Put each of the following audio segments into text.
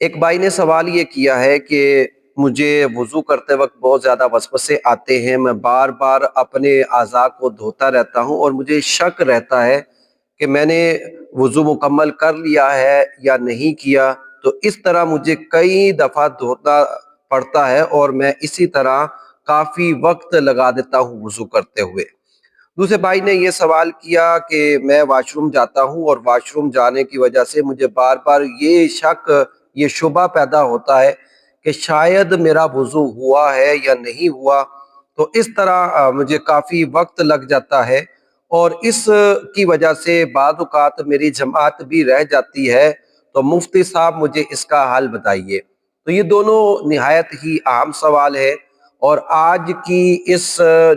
ایک بھائی نے سوال یہ کیا ہے کہ مجھے وضو کرتے وقت بہت زیادہ وسوسے آتے ہیں، میں بار بار اپنے اعضاء کو دھوتا رہتا ہوں اور مجھے شک رہتا ہے کہ میں نے وضو مکمل کر لیا ہے یا نہیں کیا، تو اس طرح مجھے کئی دفعہ دھونا پڑتا ہے اور میں اسی طرح کافی وقت لگا دیتا ہوں وضو کرتے ہوئے۔ دوسرے بھائی نے یہ سوال کیا کہ میں واش روم جاتا ہوں اور واش روم جانے کی وجہ سے مجھے بار بار یہ شک، یہ شبہ پیدا ہوتا ہے کہ شاید میرا وضو ہوا ہے یا نہیں ہوا، تو اس طرح مجھے کافی وقت لگ جاتا ہے اور اس کی وجہ سے بعض اوقات میری جماعت بھی رہ جاتی ہے۔ تو مفتی صاحب مجھے اس کا حل بتائیے۔ تو یہ دونوں نہایت ہی اہم سوال ہے، اور آج کی اس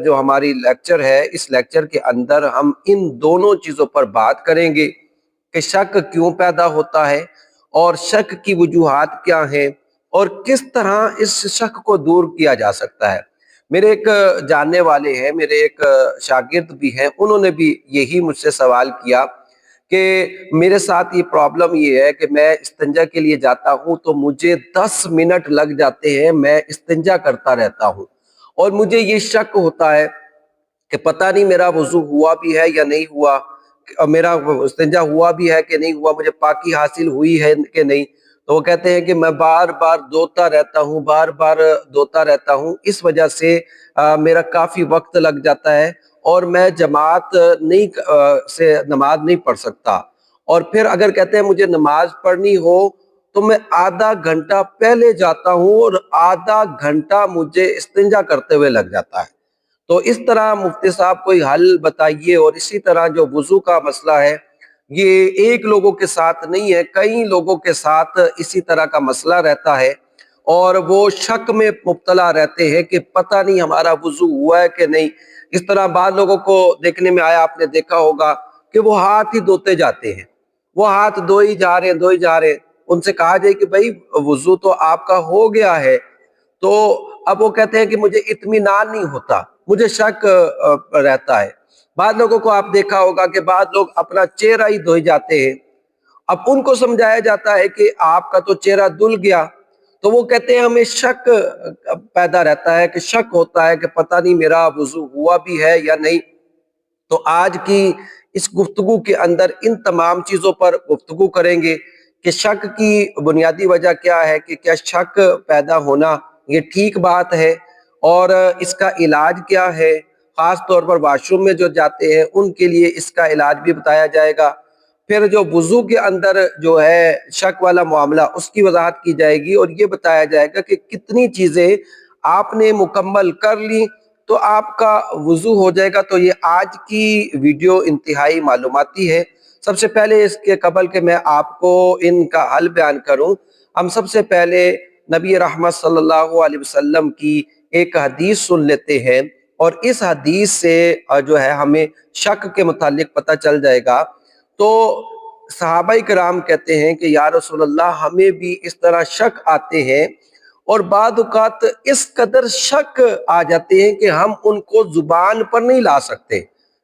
جو ہماری لیکچر ہے، اس لیکچر کے اندر ہم ان دونوں چیزوں پر بات کریں گے کہ شک کیوں پیدا ہوتا ہے اور شک کی وجوہات کیا ہیں اور کس طرح اس شک کو دور کیا جا سکتا ہے۔ میرے ایک جاننے والے ہیں، میرے ایک شاگرد بھی ہیں، انہوں نے بھی یہی مجھ سے سوال کیا کہ میرے ساتھ یہ پرابلم یہ ہے کہ میں استنجا کے لیے جاتا ہوں تو مجھے 10 منٹ لگ جاتے ہیں، میں استنجا کرتا رہتا ہوں اور مجھے یہ شک ہوتا ہے کہ پتہ نہیں میرا وضو ہوا بھی ہے یا نہیں ہوا، میرا استنجا ہوا بھی ہے کہ نہیں ہوا، مجھے پاکی حاصل ہوئی ہے کہ نہیں۔ تو وہ کہتے ہیں کہ میں بار بار دھوتا رہتا ہوں، بار بار دھوتا رہتا ہوں، اس وجہ سے میرا کافی وقت لگ جاتا ہے اور میں جماعت سے نماز نہیں پڑھ سکتا۔ اور پھر اگر کہتے ہیں مجھے نماز پڑھنی ہو تو میں آدھا گھنٹہ پہلے جاتا ہوں اور آدھا گھنٹہ مجھے استنجا کرتے ہوئے لگ جاتا ہے۔ تو اس طرح مفتی صاحب کوئی حل بتائیے۔ اور اسی طرح جو وضو کا مسئلہ ہے، یہ ایک لوگوں کے ساتھ نہیں ہے، کئی لوگوں کے ساتھ اسی طرح کا مسئلہ رہتا ہے اور وہ شک میں مبتلا رہتے ہیں کہ پتہ نہیں ہمارا وضو ہوا ہے کہ نہیں۔ اس طرح بعض لوگوں کو دیکھنے میں آیا، آپ نے دیکھا ہوگا کہ وہ ہاتھ ہی دھوتے جاتے ہیں، وہ ہاتھ دھوئی جا رہے ہیں دھوئی جا رہے ہیں۔ ان سے کہا جائے کہ بھائی وضو تو آپ کا ہو گیا ہے، تو اب وہ کہتے ہیں کہ مجھے اطمینان نہیں ہوتا، مجھے شک رہتا ہے۔ بعض لوگوں کو آپ دیکھا ہوگا کہ بعض لوگ اپنا چہرہ ہی دھوئی جاتے ہیں، اب ان کو سمجھایا جاتا ہے کہ آپ کا تو چہرہ دھل گیا، تو وہ کہتے ہیں ہمیں شک پیدا رہتا ہے، کہ شک ہوتا ہے کہ پتہ نہیں میرا وضو ہوا بھی ہے یا نہیں۔ تو آج کی اس گفتگو کے اندر ان تمام چیزوں پر گفتگو کریں گے کہ شک کی بنیادی وجہ کیا ہے، کہ کیا شک پیدا ہونا یہ ٹھیک بات ہے، اور اس کا علاج کیا ہے۔ خاص طور پر واش روم میں جو جاتے ہیں ان کے لیے اس کا علاج بھی بتایا جائے گا۔ پھر جو وضو کے اندر جو ہے شک والا معاملہ، اس کی وضاحت کی جائے گی اور یہ بتایا جائے گا کہ کتنی چیزیں آپ نے مکمل کر لی تو آپ کا وضو ہو جائے گا۔ تو یہ آج کی ویڈیو انتہائی معلوماتی ہے۔ سب سے پہلے اس کے قبل کہ میں آپ کو ان کا حل بیان کروں، ہم سب سے پہلے نبی رحمت صلی اللہ علیہ وسلم کی ایک حدیث سن لیتے ہیں، اور اس حدیث سے جو ہے ہمیں شک کے متعلق پتہ چل جائے گا۔ تو صحابہ کرام کہتے ہیں کہ یا رسول اللہ، ہمیں بھی اس طرح شک آتے ہیں، اور بعض اوقات اس قدر شک آ جاتے ہیں کہ ہم ان کو زبان پر نہیں لا سکتے،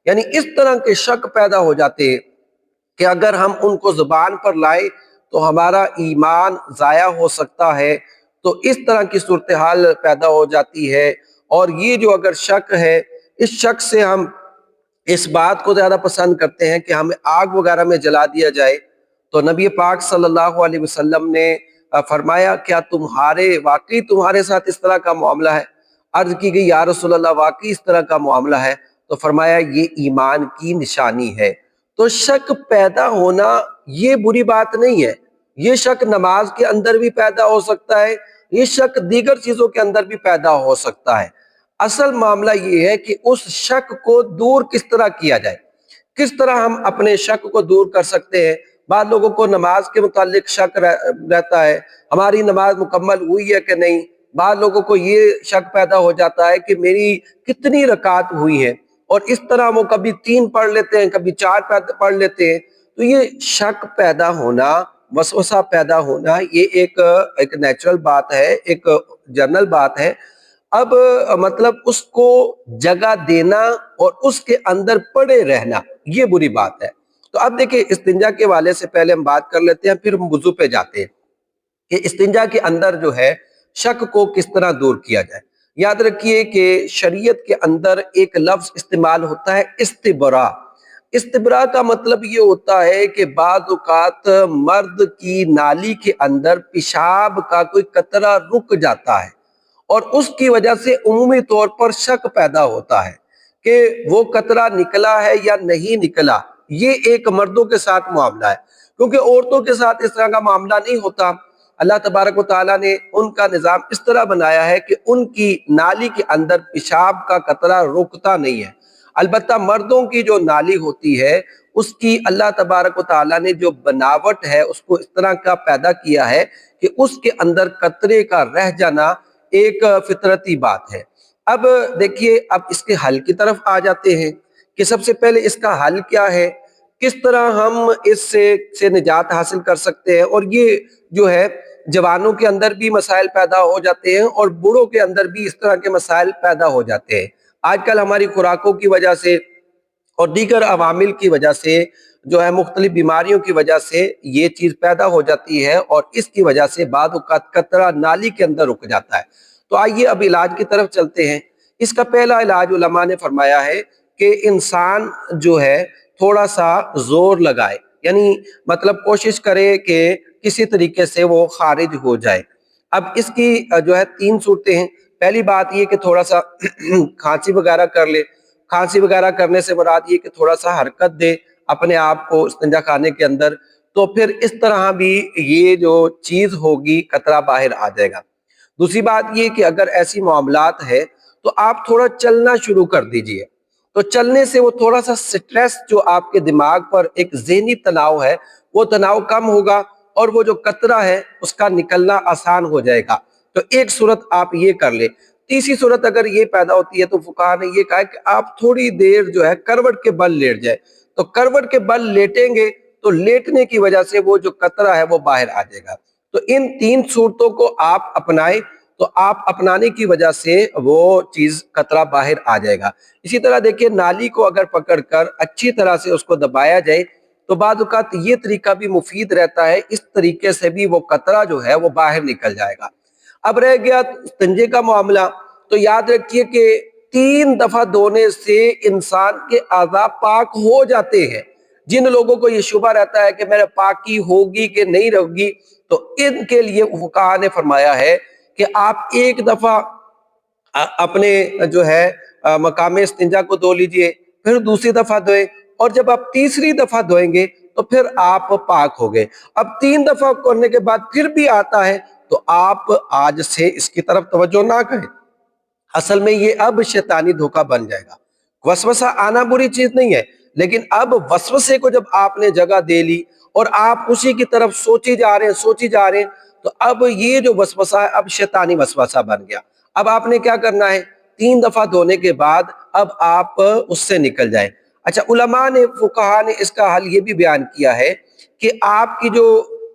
یعنی اس طرح کے شک پیدا ہو جاتے ہیں کہ اگر ہم ان کو زبان پر لائیں تو ہمارا ایمان ضائع ہو سکتا ہے۔ تو اس طرح کی صورتحال پیدا ہو جاتی ہے، اور یہ جو اگر شک ہے، اس شک سے ہم اس بات کو زیادہ پسند کرتے ہیں کہ ہمیں آگ وغیرہ میں جلا دیا جائے۔ تو نبی پاک صلی اللہ علیہ وسلم نے فرمایا، کیا واقعی تمہارے ساتھ اس طرح کا معاملہ ہے؟ عرض کی گئی یا رسول اللہ، واقعی اس طرح کا معاملہ ہے۔ تو فرمایا یہ ایمان کی نشانی ہے۔ تو شک پیدا ہونا یہ بری بات نہیں ہے، یہ شک نماز کے اندر بھی پیدا ہو سکتا ہے، یہ شک دیگر چیزوں کے اندر بھی پیدا ہو سکتا ہے۔ اصل معاملہ یہ ہے کہ اس شک کو دور کس طرح کیا جائے، کس طرح ہم اپنے شک کو دور کر سکتے ہیں۔ بعض لوگوں کو نماز کے متعلق شک رہتا ہے، ہماری نماز مکمل ہوئی ہے کہ نہیں۔ بعض لوگوں کو یہ شک پیدا ہو جاتا ہے کہ میری کتنی رکعت ہوئی ہیں، اور اس طرح وہ کبھی 3 پڑھ لیتے ہیں، کبھی 4 پڑھ لیتے ہیں۔ تو یہ شک پیدا ہونا، وسوسہ پیدا ہونا، یہ ایک نیچرل بات ہے، ایک جنرل بات ہے۔ اب مطلب اس کو جگہ دینا اور اس کے اندر پڑے رہنا، یہ بری بات ہے۔ تو اب دیکھیں، استنجا کے والے سے پہلے ہم بات کر لیتے ہیں، پھر ہم وضو پہ جاتے ہیں۔ کہ استنجا کے اندر جو ہے شک کو کس طرح دور کیا جائے۔ یاد رکھیے کہ شریعت کے اندر ایک لفظ استعمال ہوتا ہے استبرا۔ استبرا کا مطلب یہ ہوتا ہے کہ بعض اوقات مرد کی نالی کے اندر پیشاب کا کوئی قطرہ رک جاتا ہے اور اس کی وجہ سے عمومی طور پر شک پیدا ہوتا ہے کہ وہ قطرہ نکلا ہے یا نہیں نکلا۔ یہ ایک مردوں کے ساتھ معاملہ ہے، کیونکہ عورتوں کے ساتھ اس طرح کا معاملہ نہیں ہوتا۔ اللہ تبارک و تعالیٰ نے ان کا نظام اس طرح بنایا ہے کہ ان کی نالی کے اندر پیشاب کا قطرہ رکتا نہیں ہے۔ البتہ مردوں کی جو نالی ہوتی ہے اس کی اللہ تبارک و تعالیٰ نے جو بناوٹ ہے اس کو اس طرح کا پیدا کیا ہے کہ اس کے اندر قطرے کا رہ جانا ایک فطرتی بات ہے۔ اب دیکھیے، اب اس کے حل کی طرف آ جاتے ہیں کہ سب سے پہلے اس کا حل کیا ہے، کس طرح ہم اس سے نجات حاصل کر سکتے ہیں۔ اور یہ جو ہے جوانوں کے اندر بھی مسائل پیدا ہو جاتے ہیں اور بوڑھوں کے اندر بھی اس طرح کے مسائل پیدا ہو جاتے ہیں۔ آج کل ہماری خوراکوں کی وجہ سے اور دیگر عوامل کی وجہ سے جو ہے مختلف بیماریوں کی وجہ سے یہ چیز پیدا ہو جاتی ہے اور اس کی وجہ سے بعض اوقات قطرہ نالی کے اندر رک جاتا ہے۔ تو آئیے اب علاج کی طرف چلتے ہیں۔ اس کا پہلا علاج علماء نے فرمایا ہے کہ انسان جو ہے تھوڑا سا زور لگائے، یعنی مطلب کوشش کرے کہ کسی طریقے سے وہ خارج ہو جائے۔ اب اس کی جو ہے 3 صورتیں ہیں۔ پہلی بات یہ کہ تھوڑا سا کھانسی وغیرہ کر لے۔ کھانسی وغیرہ کرنے سے مراد یہ کہ تھوڑا سا حرکت دے اپنے آپ کو استنجا خانے کے اندر، تو پھر اس طرح بھی یہ جو چیز ہوگی قطرہ باہر آ جائے گا۔ دوسری بات یہ کہ اگر ایسی معاملات ہے تو آپ تھوڑا چلنا شروع کر دیجئے۔ تو چلنے سے وہ تھوڑا سا سٹریس جو آپ کے دماغ پر ایک ذہنی تناؤ ہے وہ تناؤ کم ہوگا اور وہ جو قطرہ ہے اس کا نکلنا آسان ہو جائے گا۔ تو ایک صورت آپ یہ کر لیں۔ تیسری صورت اگر یہ پیدا ہوتی ہے تو فقہا نے یہ کہا ہے کہ آپ تھوڑی دیر جو ہے کروٹ کے بل لیٹ جائے۔ تو کروٹ کے بل لیٹیں گے تو لیٹنے کی وجہ سے وہ جو قطرہ ہے وہ باہر آ جائے گا۔ تو ان 3 صورتوں کو آپ اپنائیں تو آپ اپنانے کی وجہ سے وہ چیز قطرہ باہر آ جائے گا۔ اسی طرح دیکھیں، نالی کو اگر پکڑ کر اچھی طرح سے اس کو دبایا جائے تو بعض اوقات یہ طریقہ بھی مفید رہتا ہے، اس طریقے سے بھی وہ قطرہ جو ہے وہ باہر نکل جائے گا۔ اب رہ گیا استنجے کا معاملہ، تو یاد رکھیے کہ 3 دفعہ دھونے سے انسان کے اعضاء پاک ہو جاتے ہیں۔ جن لوگوں کو یہ شبہ رہتا ہے کہ میرے پاکی ہوگی کہ نہیں ہوگی، تو ان کے لیے فقہا نے فرمایا ہے کہ آپ ایک دفعہ اپنے جو ہے مقام استنجا کو دھو لیجئے، پھر دوسری دفعہ دھوئیں، اور جب آپ تیسری دفعہ دھوئیں گے تو پھر آپ پاک ہو گئے۔ اب 3 دفعہ کرنے کے بعد پھر بھی آتا ہے تو آپ آج سے اس کی طرف توجہ نہ کریں۔ اصل میں یہ اب شیطانی دھوکہ بن جائے گا۔ وسوسہ آنا بری چیز نہیں ہے، لیکن اب وسوسے کو جب آپ نے جگہ دے لی اور آپ اسی کی طرف سوچی جا رہے ہیں تو اب یہ جو وسوسہ ہے اب شیطانی وسوسہ بن گیا۔ اب آپ نے کیا کرنا ہے، 3 دفعہ دھونے کے بعد اب آپ اس سے نکل جائیں۔ اچھا، علماء نے، فقہا نے اس کا حل یہ بھی بیان کیا ہے کہ آپ کی جو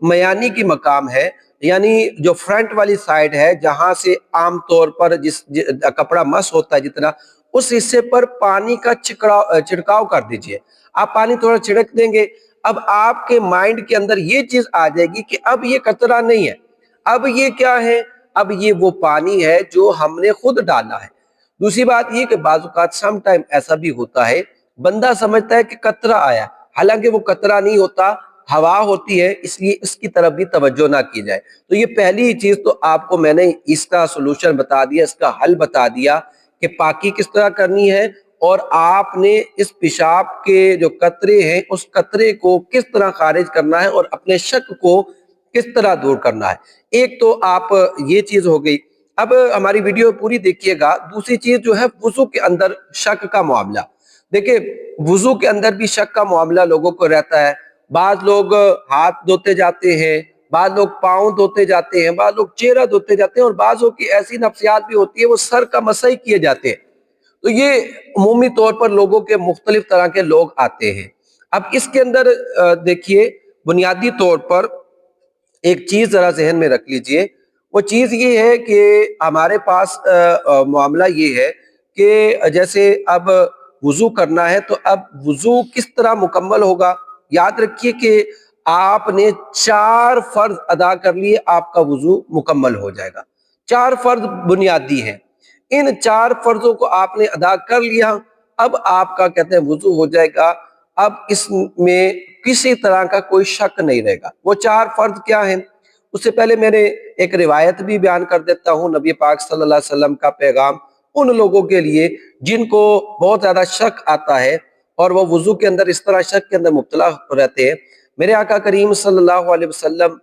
میانی کی مقام ہے، یعنی جو فرنٹ والی سائیڈ ہے جہاں سے عام طور پر جس کپڑا مس ہوتا ہے جتنا، اس حصے پر پانی کا چھڑکاؤ کر دیجئے۔ آپ پانی تھوڑا چھڑک دیں گے، اب آپ کے مائنڈ کے اندر یہ چیز آ جائے گی کہ اب یہ قطرہ نہیں ہے، اب یہ کیا ہے، اب یہ وہ پانی ہے جو ہم نے خود ڈالا ہے۔ دوسری بات یہ کہ بعض اوقات سم ٹائم ایسا بھی ہوتا ہے، بندہ سمجھتا ہے کہ قطرہ آیا، حالانکہ وہ قطرہ نہیں ہوتا، ہوا ہوتی ہے، اس لیے اس کی طرف بھی توجہ نہ کی جائے۔ تو یہ پہلی چیز تو آپ کو میں نے اس کا سولوشن بتا دیا، اس کا حل بتا دیا کہ پاکی کس طرح کرنی ہے، اور آپ نے اس پیشاب کے جو قطرے ہیں اس قطرے کو کس طرح خارج کرنا ہے اور اپنے شک کو کس طرح دور کرنا ہے۔ ایک تو آپ یہ چیز ہو گئی۔ اب ہماری ویڈیو پوری دیکھیے گا۔ دوسری چیز جو ہے وضو کے اندر شک کا معاملہ۔ دیکھیں، وضو کے اندر بھی شک کا معاملہ لوگوں کو رہتا ہے۔ بعض لوگ ہاتھ دھوتے جاتے ہیں، بعض لوگ پاؤں دھوتے جاتے ہیں، بعض لوگ چہرہ دھوتے جاتے ہیں، اور بعضوں کی ایسی نفسیات بھی ہوتی ہے وہ سر کا مسح کیے جاتے ہیں۔ تو یہ عمومی طور پر لوگوں کے مختلف طرح کے لوگ آتے ہیں۔ اب اس کے اندر دیکھیے، بنیادی طور پر ایک چیز ذرا ذہن میں رکھ لیجئے، وہ چیز یہ ہے کہ ہمارے پاس معاملہ یہ ہے کہ جیسے اب وضو کرنا ہے تو اب وضو کس طرح مکمل ہوگا۔ یاد رکھیے کہ آپ نے 4 فرض ادا کر لیے، آپ کا وضو مکمل ہو جائے گا۔ 4 فرض بنیادی ہیں، ان 4 فرضوں کو آپ نے ادا کر لیا، اب آپ کا کہتے ہیں وضو ہو جائے گا۔ اب اس میں کسی طرح کا کوئی شک نہیں رہے گا۔ وہ 4 فرض کیا ہیں؟ اس سے پہلے میں نے ایک روایت بھی بیان کر دیتا ہوں، نبی پاک صلی اللہ علیہ وسلم کا پیغام ان لوگوں کے لیے جن کو بہت زیادہ شک آتا ہے اور وہ وضو کے اندر اس طرح شک کے اندر مبتلا رہتے ہیں۔ میرے آقا کریم صلی اللہ علیہ وسلم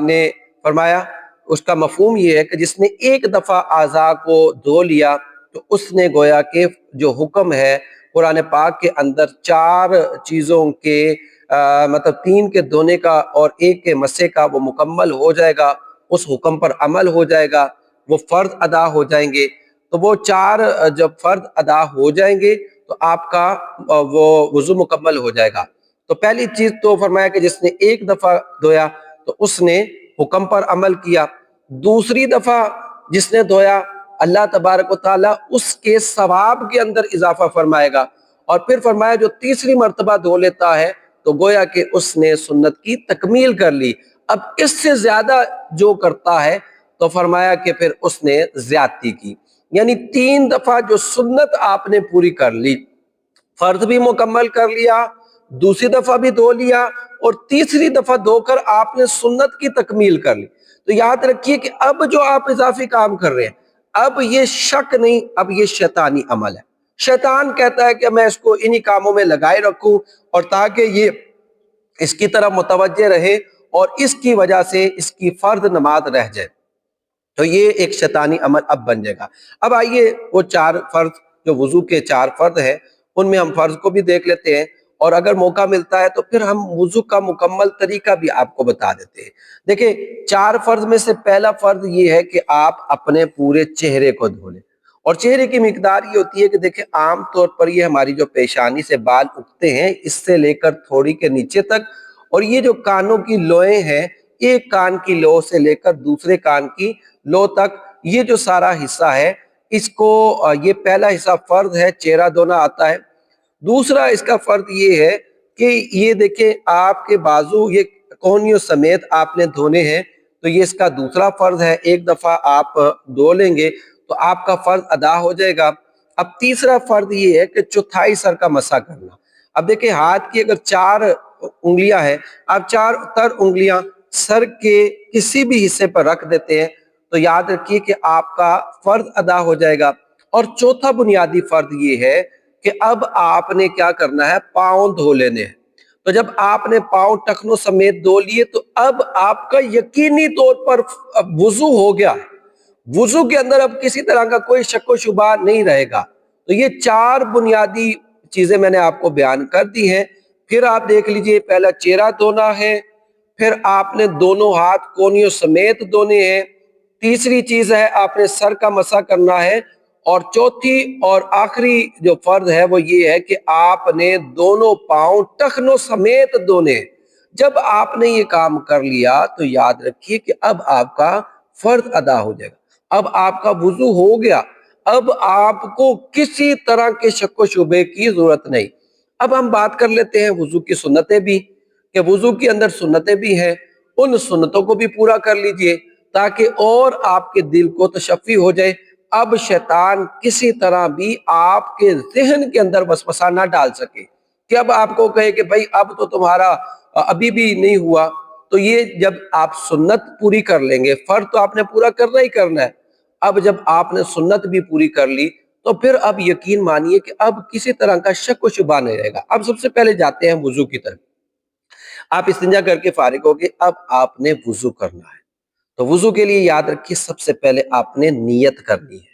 نے فرمایا، اس کا مفہوم یہ ہے کہ جس نے ایک دفعہ اعضاء کو دھو لیا تو اس نے گویا کہ جو حکم ہے قرآن پاک کے اندر 4 چیزوں کے مطلب 3 کے دھونے کا اور 1 کے مسے کا وہ مکمل ہو جائے گا، اس حکم پر عمل ہو جائے گا، وہ فرض ادا ہو جائیں گے۔ تو وہ 4 جب فرض ادا ہو جائیں گے تو آپ کا وہ وضو مکمل ہو جائے گا۔ تو پہلی چیز تو فرمایا کہ جس نے ایک دفعہ دھویا تو اس نے حکم پر عمل کیا۔ دوسری دفعہ جس نے دھویا، اللہ تبارک و تعالیٰ اس کے ثواب کے اندر اضافہ فرمائے گا۔ اور پھر فرمایا جو تیسری مرتبہ دھو لیتا ہے تو گویا کہ اس نے سنت کی تکمیل کر لی۔ اب اس سے زیادہ جو کرتا ہے تو فرمایا کہ پھر اس نے زیادتی کی، یعنی 3 دفعہ جو سنت آپ نے پوری کر لی، فرض بھی مکمل کر لیا، دوسری دفعہ بھی دھو لیا، اور تیسری دفعہ دھو کر آپ نے سنت کی تکمیل کر لی۔ تو یاد رکھیے کہ اب جو آپ اضافی کام کر رہے ہیں، اب یہ شک نہیں، اب یہ شیطانی عمل ہے۔ شیطان کہتا ہے کہ میں اس کو انہی کاموں میں لگائے رکھوں اور تاکہ یہ اس کی طرف متوجہ رہے اور اس کی وجہ سے اس کی فرض نماز رہ جائے، تو یہ ایک شیطانی عمل اب بن جائے گا۔ اب آئیے وہ 4 فرض جو وضو کے 4 فرض ہیں ان میں ہم فرض کو بھی دیکھ لیتے ہیں، اور اگر موقع ملتا ہے تو پھر ہم وضو کا مکمل طریقہ بھی آپ کو بتا دیتے ہیں۔ دیکھیں 4 فرض میں سے پہلا فرض یہ ہے کہ آپ اپنے پورے چہرے کو دھو لیں، اور چہرے کی مقدار یہ ہوتی ہے کہ دیکھیں عام طور پر یہ ہماری جو پیشانی سے بال اگتے ہیں اس سے لے کر تھوڑی کے نیچے تک، اور یہ جو کانوں کی لوئیں ہیں، ایک کان کی لو سے لے کر دوسرے کان کی لو تک، یہ جو سارا حصہ ہے اس کو یہ پہلا حصہ فرض ہے، چہرہ دھونا آتا ہے۔ دوسرا اس کا فرض یہ ہے کہ یہ دیکھیں آپ کے بازو یہ کونیوں سمیت آپ نے دھونے ہیں، تو یہ اس کا دوسرا فرض ہے، ایک دفعہ آپ دھو لیں گے تو آپ کا فرض ادا ہو جائے گا۔ اب تیسرا فرض یہ ہے کہ چوتھائی سر کا مسح کرنا۔ اب دیکھیں ہاتھ کی اگر 4 انگلیاں ہیں، آپ 4 تر انگلیاں سر کے کسی بھی حصے پر رکھ دیتے ہیں تو یاد رکھیے کہ آپ کا فرض ادا ہو جائے گا۔ اور چوتھا بنیادی فرض یہ ہے کہ اب آپ نے کیا کرنا ہے، پاؤں دھو لینے ہیں۔ تو جب آپ نے پاؤں ٹخنوں سمیت دھو لیے تو اب آپ کا یقینی طور پر وضو ہو گیا ہے، وضو کے اندر اب کسی طرح کا کوئی شک و شبہ نہیں رہے گا۔ تو یہ 4 بنیادی چیزیں میں نے آپ کو بیان کر دی ہیں۔ پھر آپ دیکھ لیجئے، پہلا چہرہ دھونا ہے، پھر آپ نے دونوں ہاتھ کونیوں سمیت دھونے ہیں، تیسری چیز ہے آپ نے سر کا مسح کرنا ہے، اور چوتھی اور آخری جو فرض ہے وہ یہ ہے کہ آپ نے دونوں پاؤں ٹخنوں سمیت دھونے ہیں۔ جب آپ نے یہ کام کر لیا تو یاد رکھیے کہ اب آپ کا فرض ادا ہو جائے گا، اب آپ کا وضو ہو گیا، اب آپ کو کسی طرح کے شک و شبے کی ضرورت نہیں۔ اب ہم بات کر لیتے ہیں وضو کی سنتیں بھی، کہ وضو کے اندر سنتیں بھی ہیں، ان سنتوں کو بھی پورا کر لیجئے تاکہ اور آپ کے دل کو تشفی ہو جائے۔ اب شیطان کسی طرح بھی آپ کے ذہن کے اندر وسوسہ نہ ڈال سکے کہ اب آپ کو کہے کہ بھائی اب تو تمہارا ابھی بھی نہیں ہوا۔ تو یہ جب آپ سنت پوری کر لیں گے، فرض تو آپ نے پورا کرنا ہی کرنا ہے، اب جب آپ نے سنت بھی پوری کر لی تو پھر اب یقین مانیے کہ اب کسی طرح کا شک و شبہ نہیں رہے گا۔ اب سب سے پہلے جاتے ہیں وضو کی طرف۔ آپ استنجا کر کے فارغ ہو گئے، اب آپ نے وضو کرنا ہے۔ تو وضو کے لیے یاد رکھیے سب سے پہلے آپ نے نیت کرنی ہے۔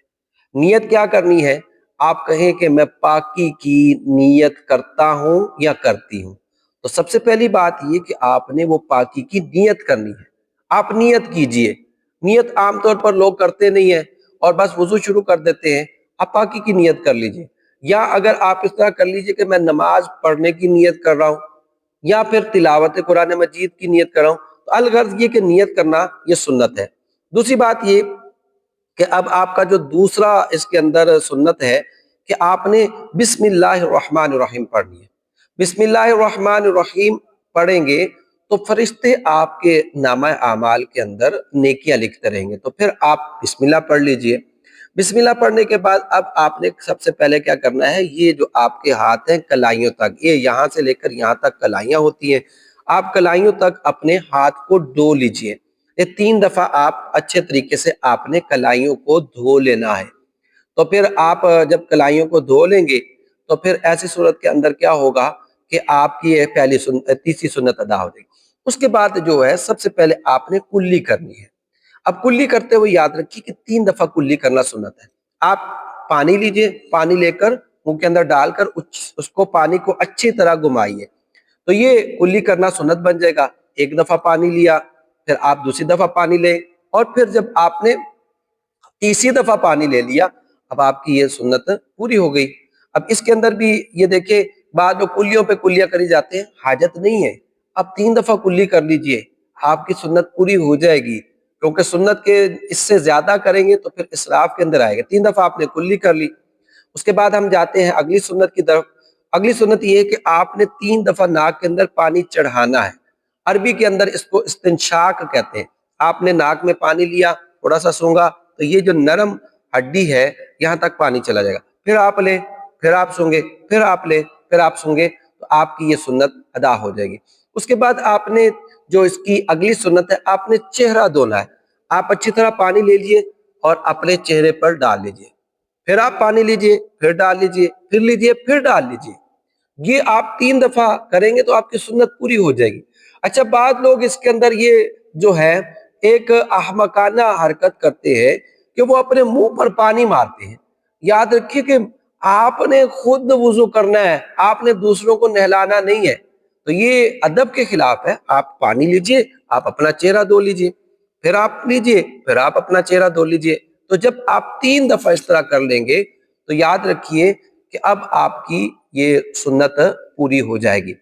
نیت کیا کرنی ہے؟ آپ کہیں کہ میں پاکی کی نیت کرتا ہوں یا کرتی ہوں، تو سب سے پہلی بات یہ کہ آپ نے وہ پاکی کی نیت کرنی ہے۔ آپ نیت کیجئے۔ نیت عام طور پر لوگ کرتے نہیں ہیں اور بس وضو شروع کر دیتے ہیں۔ آپ پاکی کی نیت کر لیجئے، یا اگر آپ اس طرح کر لیجئے کہ میں نماز پڑھنے کی نیت کر رہا ہوں یا پھر تلاوت قرآن مجید کی نیت کر رہا ہوں، تو الغرض یہ کہ نیت کرنا یہ سنت ہے۔ دوسری بات یہ کہ اب آپ کا جو دوسرا اس کے اندر سنت ہے کہ آپ نے بسم اللہ الرحمن الرحیم پڑھنی ہے۔ بسم اللہ الرحمن الرحیم پڑھیں گے تو فرشتے آپ کے نامہ اعمال کے اندر نیکیاں لکھتے رہیں گے۔ تو پھر آپ بسم اللہ پڑھ لیجئے۔ بسم اللہ پڑھنے کے بعد اب آپ نے سب سے پہلے کیا کرنا ہے، یہ جو آپ کے ہاتھ ہیں کلائیوں تک، یہ یہاں سے لے کر یہاں تک کلائیاں ہوتی ہیں، آپ کلائیوں تک اپنے ہاتھ کو دھو لیجئے۔ یہ 3 دفعہ آپ اچھے طریقے سے آپ نے کلائیوں کو دھو لینا ہے۔ تو پھر آپ جب کلائیوں کو دھو لیں گے تو پھر ایسی صورت کے اندر کیا ہوگا کہ آپ کی یہ تیسری سنت ادا ہو جائے گی۔ اس کے بعد جو ہے سب سے پہلے آپ نے کلی کرنی ہے۔ اب کلی کرتے ہوئے یاد رکھیے کہ 3 دفعہ کلی کرنا سنت ہے۔ آپ پانی لیجئے، پانی لے کر منہ کے اندر ڈال کر اس کو پانی کو اچھی طرح گھمائیے، تو یہ کلی کرنا سنت بن جائے گا۔ ایک دفعہ پانی لیا، پھر آپ دوسری دفعہ پانی لیں، اور پھر جب آپ نے تیسری دفعہ پانی لے لیا، اب آپ کی یہ سنت پوری ہو گئی۔ اب اس کے اندر بھی یہ دیکھیں، بعد میں کلیوں پہ کلیاں کری جاتے ہیں، حاجت نہیں ہے، اب 3 دفعہ کلی کر لیجئے، آپ کی سنت پوری ہو جائے گی، کیونکہ سنت کے اس سے زیادہ کریں گے تو پھر اسراف کے اندر آئے گا۔ 3 دفعہ آپ نے کلی کر لی۔ اس کے بعد ہم جاتے ہیں اگلی سنت کی طرف۔ اگلی سنت یہ ہے کہ آپ نے 3 دفعہ ناک کے اندر پانی چڑھانا ہے۔ عربی کے اندر اس کو استنشاق کہتے ہیں۔ آپ نے ناک میں پانی لیا، تھوڑا سا سونگا، تو یہ جو نرم ہڈی ہے یہاں تک پانی چلا جائے گا، پھر آپ لیں، پھر آپ سونگے، پھر آپ لیں، پھر آپ سونگے، تو آپ کی یہ سنت ادا ہو جائے گی۔ اس کے بعد آپ نے جو اس کی اگلی سنت ہے، آپ نے چہرہ دھونا ہے۔ آپ اچھی طرح پانی لے لیجئے اور اپنے چہرے پر ڈال لیجئے، پھر آپ پانی لیجئے، پھر ڈال لیجئے، پھر لیجئے، پھر ڈال لیجئے۔ یہ آپ 3 دفعہ کریں گے تو آپ کی سنت پوری ہو جائے گی۔ اچھا، بعض لوگ اس کے اندر یہ جو ہے ایک احمقانہ حرکت کرتے ہیں کہ وہ اپنے منہ پر پانی مارتے ہیں۔ یاد رکھیے کہ آپ نے خود وضو کرنا ہے، آپ نے دوسروں کو نہلانا نہیں ہے، تو یہ ادب کے خلاف ہے۔ آپ پانی لیجئے، آپ اپنا چہرہ دھو لیجئے، پھر آپ لیجئے، پھر آپ اپنا چہرہ دھو لیجئے۔ تو جب آپ 3 دفعہ اس طرح کر لیں گے تو یاد رکھیے کہ اب آپ کی یہ سنت پوری ہو جائے گی۔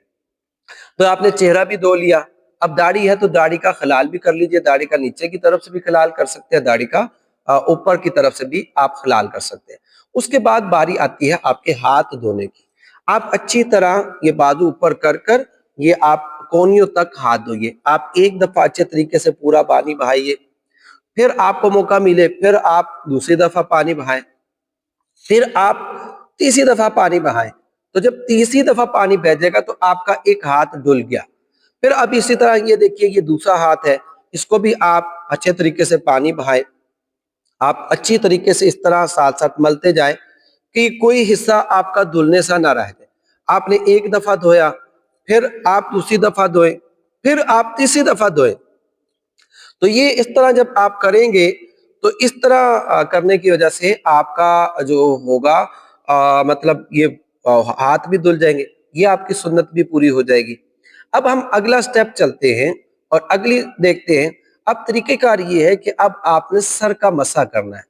تو آپ نے چہرہ بھی دھو لیا، اب داڑھی ہے تو داڑھی کا خلال بھی کر لیجئے، داڑھی کا نیچے کی طرف سے بھی خلال کر سکتے ہیں، داڑھی کا اوپر کی طرف سے بھی آپ خلال کر سکتے ہیں۔ اس کے بعد باری آتی ہے آپ کے ہاتھ دھونے کی۔ آپ اچھی طرح یہ بازو اوپر کر کر یہ آپ کونیوں تک ہاتھ دھوئیے۔ آپ ایک دفعہ اچھے طریقے سے پورا پانی بہائیے، پھر آپ کو موقع ملے پھر آپ دوسری دفعہ پانی بہائیں، پھر آپ تیسری دفعہ پانی بہائیں۔ تو جب تیسری دفعہ پانی بہ جائے گا تو آپ کا ایک ہاتھ دھل گیا۔ پھر اب اسی طرح یہ دیکھیے، یہ دوسرا ہاتھ ہے، اس کو بھی آپ اچھے طریقے سے پانی بہائیں۔ آپ اچھی طریقے سے اس طرح ساتھ ساتھ ملتے جائیں کہ کوئی حصہ آپ کا دھلنے سا نہ رہ جائے۔ آپ نے ایک دفعہ دھویا، پھر آپ دوسری دفعہ دھوئیں، پھر آپ تیسری دفعہ دھوئیں۔ تو یہ اس طرح جب آپ کریں گے تو اس طرح کرنے کی وجہ سے آپ کا جو ہوگا مطلب یہ ہاتھ بھی دھل جائیں گے، یہ آپ کی سنت بھی پوری ہو جائے گی۔ اب ہم اگلا سٹیپ چلتے ہیں اور اگلی دیکھتے ہیں۔ اب طریقہ کار یہ ہے کہ اب آپ نے سر کا مسح کرنا ہے۔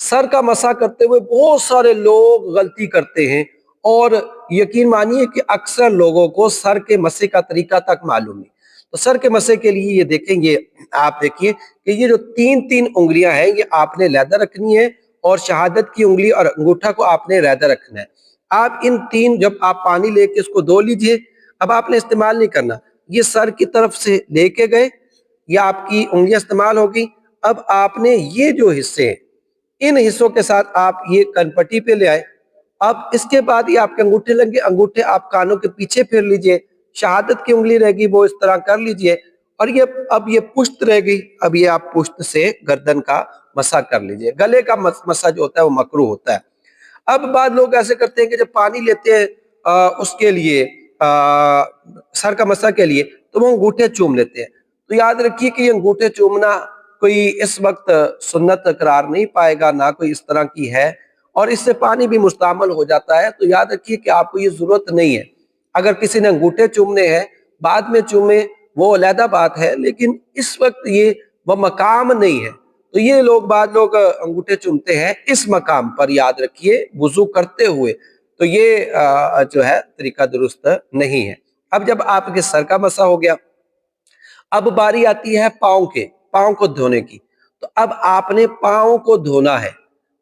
سر کا مسح کرتے ہوئے بہت سارے لوگ غلطی کرتے ہیں، اور یقین مانیے کہ اکثر لوگوں کو سر کے مسح کا طریقہ تک معلوم نہیں۔ تو سر کے مسح کے لیے یہ دیکھیں گے، آپ دیکھیے کہ یہ جو 3 انگلیاں ہیں یہ آپ نے علیحدہ رکھنی ہے، اور شہادت کی انگلی اور انگوٹھا کو آپ نے علیحدہ رکھنا ہے۔ آپ ان 3 جب آپ پانی لے کے اس کو دھو لیجئے، اب آپ نے استعمال نہیں کرنا، یہ سر کی طرف سے لے کے گئے، یہ آپ کی انگلیاں استعمال ہوگی۔ اب آپ نے یہ جو حصے ہیں ان حصوں کے ساتھ آپ یہ کنپٹی پہ لے آئے۔ اب اس کے بعد یہ آپ کے انگوٹھے لیں گے، انگوٹھے آپ کانوں کے پیچھے پھیر لیجئے، شہادت کی انگلی رہے گی وہ اس طرح کر لیجئے، اور اب یہ پشت رہ گئی، اب یہ آپ پشت سے گردن کا مسح کر لیجئے۔ گلے کا مسح جو ہوتا ہے وہ مکروہ ہوتا ہے۔ اب بعض لوگ ایسے کرتے ہیں کہ جب پانی لیتے ہیں اس کے لیے سر کا مسح کے لیے تو وہ انگوٹھے چوم لیتے ہیں۔ تو یاد رکھیے کہ یہ انگوٹھے چومنا کوئی اس وقت سنت قرار نہیں پائے گا، نہ کوئی اس طرح کی ہے، اور اس سے پانی بھی مستعمل ہو جاتا ہے۔ تو یاد رکھیے کہ آپ کو یہ ضرورت نہیں ہے۔ اگر کسی نے انگوٹھے چومنے ہیں بعد میں چومے، وہ علیحدہ بات ہے، لیکن اس وقت یہ وہ مقام نہیں ہے۔ تو یہ بعض لوگ انگوٹھے چومتے ہیں اس مقام پر، یاد رکھیے وضو کرتے ہوئے، تو یہ جو ہے طریقہ درست نہیں ہے۔ اب جب آپ کے سر کا مسح ہو گیا، اب باری آتی ہے پاؤں کو دھونے کی۔ تو اب آپ نے پاؤں کو دھونا ہے۔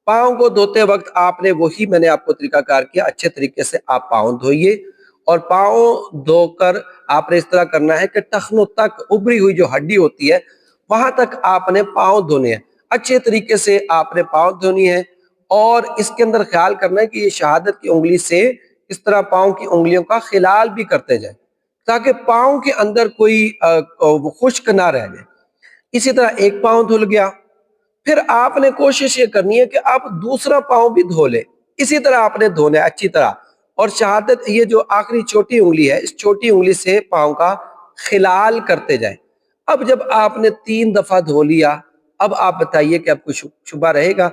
پاؤں کو دھوتے وقت آپ نے وہی میں نے آپ کو طریقہ کار کیا، اچھے طریقے سے آپ پاؤں دھوئیے، اور پاؤں دھو کر آپ نے اس طرح کرنا ہے کہ ٹخنوں تک ابری ہوئی جو ہڈی ہوتی ہے وہاں تک آپ نے پاؤں دھونے ہیں، اچھے طریقے سے آپ نے پاؤں دھونی ہے، اور اس کے اندر خیال کرنا ہے کہ یہ شہادت کی انگلی سے اس طرح پاؤں کی انگلیوں کا خلال بھی کرتے جائیں تاکہ پاؤں کے اندر کوئی خشک نہ رہ جائے۔ اسی طرح ایک پاؤں دھل گیا، پھر آپ نے کوشش یہ کرنی ہے کہ آپ دوسرا پاؤں بھی دھو لیں، اسی طرح آپ نے دھونا ہے اچھی طرح، اور شہادت یہ جو آخری چھوٹی انگلی ہے اس چھوٹی انگلی سے پاؤں کا خلال کرتے جائیں۔ اب جب آپ نے 3 دفعہ دھو لیا، اب آپ بتائیے کہ اب کوئی شبہ رہے گا؟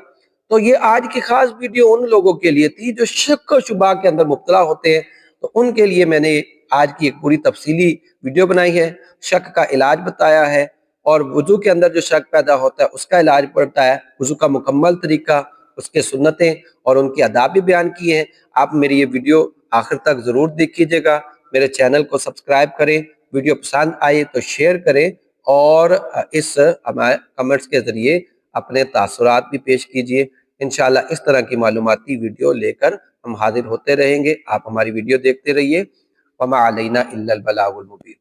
تو یہ آج کی خاص ویڈیو ان لوگوں کے لیے تھی جو شک و شبہ کے اندر مبتلا ہوتے ہیں، تو ان کے لیے میں نے آج کی ایک پوری تفصیلی ویڈیو بنائی ہے، شک کا علاج بتایا ہے، اور وضو کے اندر جو شک پیدا ہوتا ہے اس کا علاج پڑتا ہے، وضو کا مکمل طریقہ، اس کے سنتیں اور ان کی آداب بھی بیان کیے ہیں۔ آپ میری یہ ویڈیو آخر تک ضرور دیکھیے گا، میرے چینل کو سبسکرائب کریں، ویڈیو پسند آئے تو شیئر کریں، اور اس ہمارے کمنٹس کے ذریعے اپنے تاثرات بھی پیش کیجئے۔ انشاءاللہ اس طرح کی معلوماتی ویڈیو لے کر ہم حاضر ہوتے رہیں گے، آپ ہماری ویڈیو دیکھتے رہیے۔ وما علینا الا البلاغ المبین۔